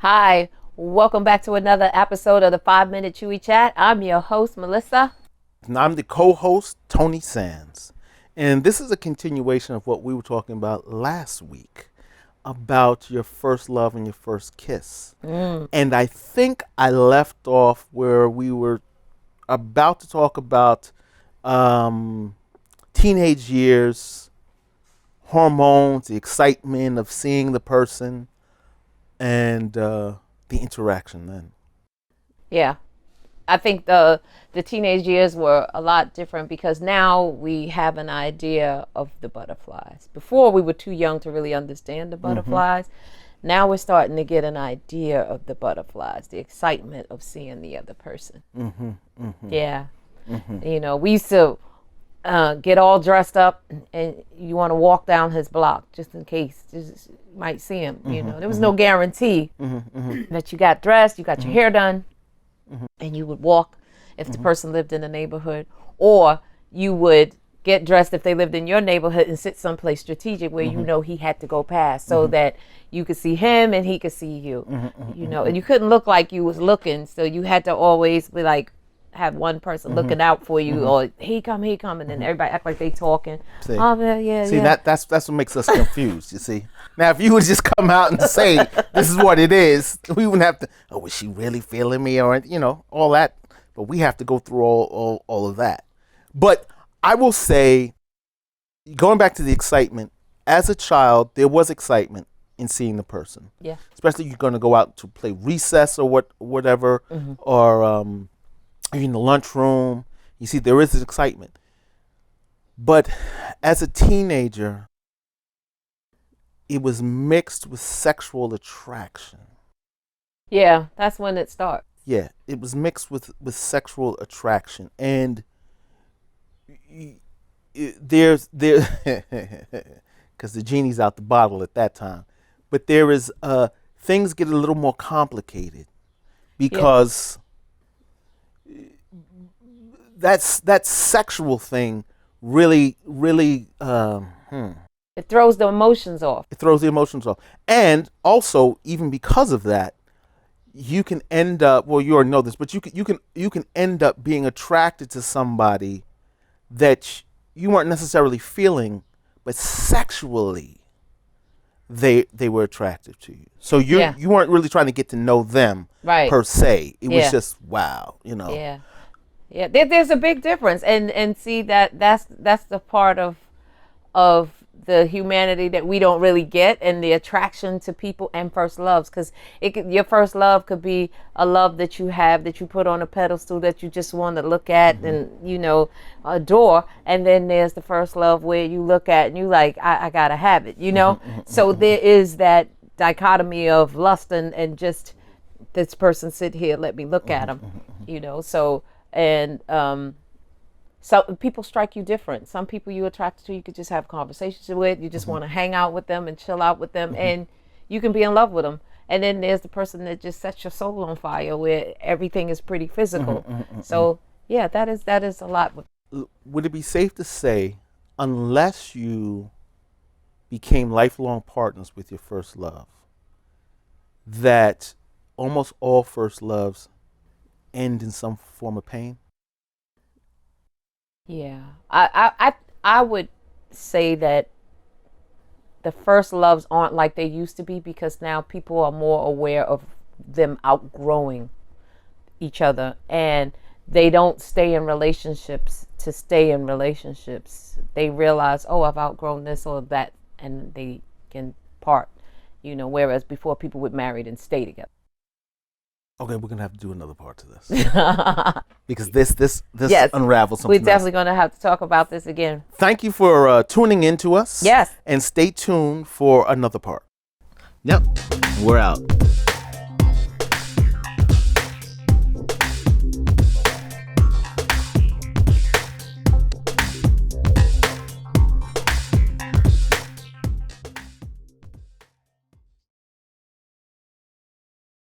Hi, welcome back to another episode of the 5 Minute Chewy Chat. I'm your host, Melissa. And I'm the co-host, Tony Sands. And this is a continuation of what we were talking about last week about your first love and your first kiss. And I think I left off where we were about to talk about teenage years, hormones, the excitement of seeing the person, and the interaction then. Yeah, I think the teenage years were a lot different because now we have an idea of the butterflies. Before we were too young to really understand the butterflies. Now we're starting to get an idea of the butterflies, the excitement of seeing the other person. Yeah. You know, we used to get all dressed up and you want to walk down his block just in case, just you might see him. You know, there was no guarantee that you got dressed, you got your hair done, and you would walk if the person lived in the neighborhood, or you would get dressed if they lived in your neighborhood and sit someplace strategic where you know he had to go past so that you could see him and he could see you. You know, and you couldn't look like you was looking, so you had to always be like, have one person looking out for you, or he come, and then everybody act like they talking. See, Yeah. that's what makes us confused. You see, now if you would just come out and say this is what it is, we wouldn't have to. Oh, was she really feeling me, or all that? But we have to go through all of that. But I will say, going back to the excitement, as a child, there was excitement in seeing the person. Yeah. Especially you're going to go out to play recess or whatever, or in the lunchroom. You see, there is an excitement. But as a teenager, it was mixed with sexual attraction. Yeah, that's when it starts. Yeah, it was mixed with sexual attraction. And there's because the genie's out the bottle at that time. But there is things get a little more complicated because that sexual thing really It throws the emotions off. it throws the emotions off. And also, even because of that, you can end up, well, you already know this, but you can end up being attracted to somebody that you weren't necessarily feeling, but sexually they were attractive to you. So you weren't really trying to get to know them per se. It was just wow, Yeah, there's a big difference, and see that's the part of the humanity that we don't really get, and the attraction to people and first loves, because your first love could be a love that you have that you put on a pedestal that you just want to look at and adore, and then there's the first love where you look at and you like I gotta have it, So there is that dichotomy of lust and just this person sit here, let me look at him, so. And so people strike you different. Some people you attracted to, you could just have conversations with. You just want to hang out with them and chill out with them, and you can be in love with them. And then there's the person that just sets your soul on fire, where everything is pretty physical. So yeah, that is a lot. Would it be safe to say, unless you became lifelong partners with your first love, that almost all first loves end in some form of pain? Yeah, I would say that the first loves aren't like they used to be, because now people are more aware of them outgrowing each other, and they don't stay in relationships to stay in relationships. They realize, oh, I've outgrown this or that, and they can part, whereas before people would marry and stay together. Okay, we're gonna have to do another part to this because this unravels something. We're definitely gonna have to talk about this again. Thank you for tuning in to us. Yes, and stay tuned for another part. Yep, we're out.